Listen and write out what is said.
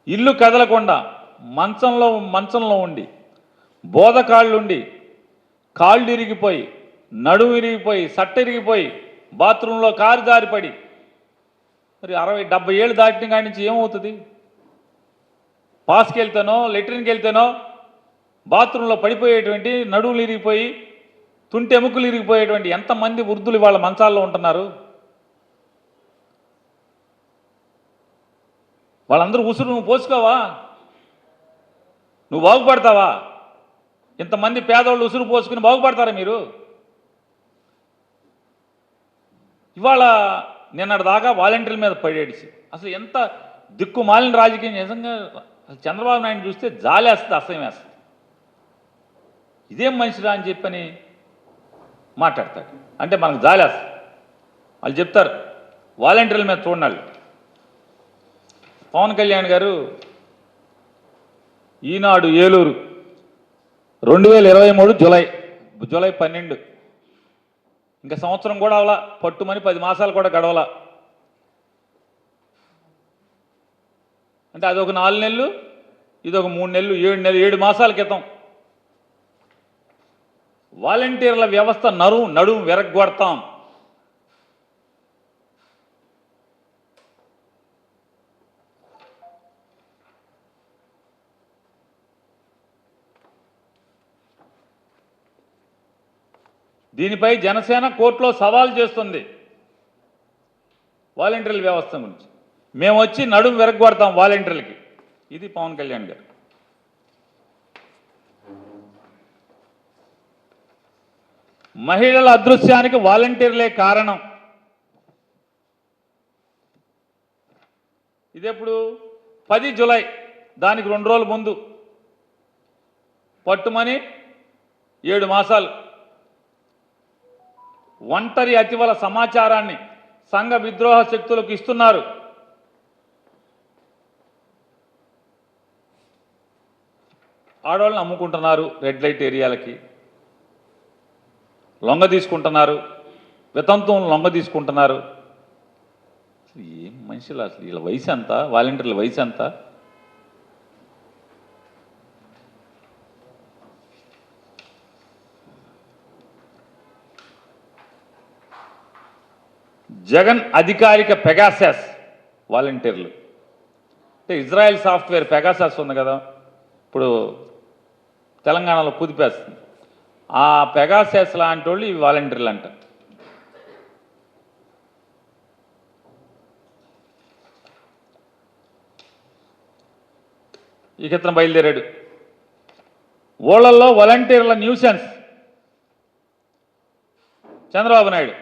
ఇల్లు కదలకుండా మంచంలో ఉండి బోధకాళ్ళుండి కాళ్ళు ఇరిగిపోయి నడుము ఇరిగిపోయి సట్ట ఇరిగిపోయి బాత్రూంలో కారు జారిపడి మరి 60-70 ఏళ్ళు దాటిన కాడి నుంచి ఏమవుతుంది? పాస్కి వెళ్తేనో లెట్రిన్కి వెళ్తేనో బాత్రూంలో పడిపోయేటువంటి నడువులు ఇరిగిపోయి తుంటి ఎముకలు ఇరిగిపోయేటువంటి ఎంతమంది వృద్ధులు వాళ్ళ మంచాల్లో ఉంటున్నారు? వాళ్ళందరూ ఉసురు నువ్వు పోసుకోవా? నువ్వు బాగుపడతావా? ఇంతమంది పేదవాళ్ళు ఉసురు పోసుకుని బాగుపడతారా మీరు? ఇవాళ నిన్నటి దాకా వాలంటీర్ల మీద పడేసి అసలు ఎంత దిక్కుమాలిన రాజకీయం. నిజంగా చంద్రబాబు నాయుడు చూస్తే జాలేస్తుంది, అసహ్యం వేస్తుంది. ఇదేం మనిషిరా అని చెప్పని మాట్లాడతాడు. అంటే మనకు జాలేస్తుంది. వాళ్ళు చెప్తారు వాలంటీర్ల మీద చూడాలి. పవన్ కళ్యాణ్ గారు ఈనాడు ఏలూరు 2023 జూలై 12, ఇంకా సంవత్సరం కూడా అవలా, పట్టుమని 10 మాసాలు కూడా గడవలా. అంటే అదొక 4 నెలలు, ఇదొక 3 నెలలు, 7 మాసాల క్రితం వాలంటీర్ల వ్యవస్థ నడుము విరగ్గొడతాం, దీనిపై జనసేన కోర్టులో సవాల్ చేస్తుంది. వాలంటీర్ల వ్యవస్థ గురించి మేము వచ్చి నడుము విరగ్గొడతాం వాలంటీర్లకి. ఇది పవన్ కళ్యాణ్ గారు. మహిళల అదృశ్యానికి వాలంటీర్లే కారణం. ఇదెప్పుడు 10 జూలై, దానికి 2 రోజుల ముందు పట్టుమని 7 మాసాలు ఒంటరి అతివల సమాచారాన్ని సంఘ విద్రోహ శక్తులకు ఇస్తున్నారు. ఆడవాళ్ళని అమ్ముకుంటున్నారు, రెడ్ లైట్ ఏరియాలకి లొంగ తీసుకుంటున్నారు, వితంతువులను లొంగ తీసుకుంటున్నారు. అసలు ఏం మనుషులు? అసలు వీళ్ళ వయసు ఎంత? వాలంటీర్ల వయసు ఎంత? జగన్ అధికారిక పెగాసస్ వాలంటీర్లు అంటే ఇజ్రాయెల్ సాఫ్ట్వేర్ పెగాసస్ ఉంది కదా, ఇప్పుడు తెలంగాణలో కుదిపేస్తుంది. ఆ పెగాసస్ లాంటి వాళ్ళు ఈ వాలంటీర్లు అంట. ఈ కింద బయలుదేరాడు. ఊళ్ళల్లో వాలంటీర్ల న్యూసెన్స్ చంద్రబాబు నాయుడు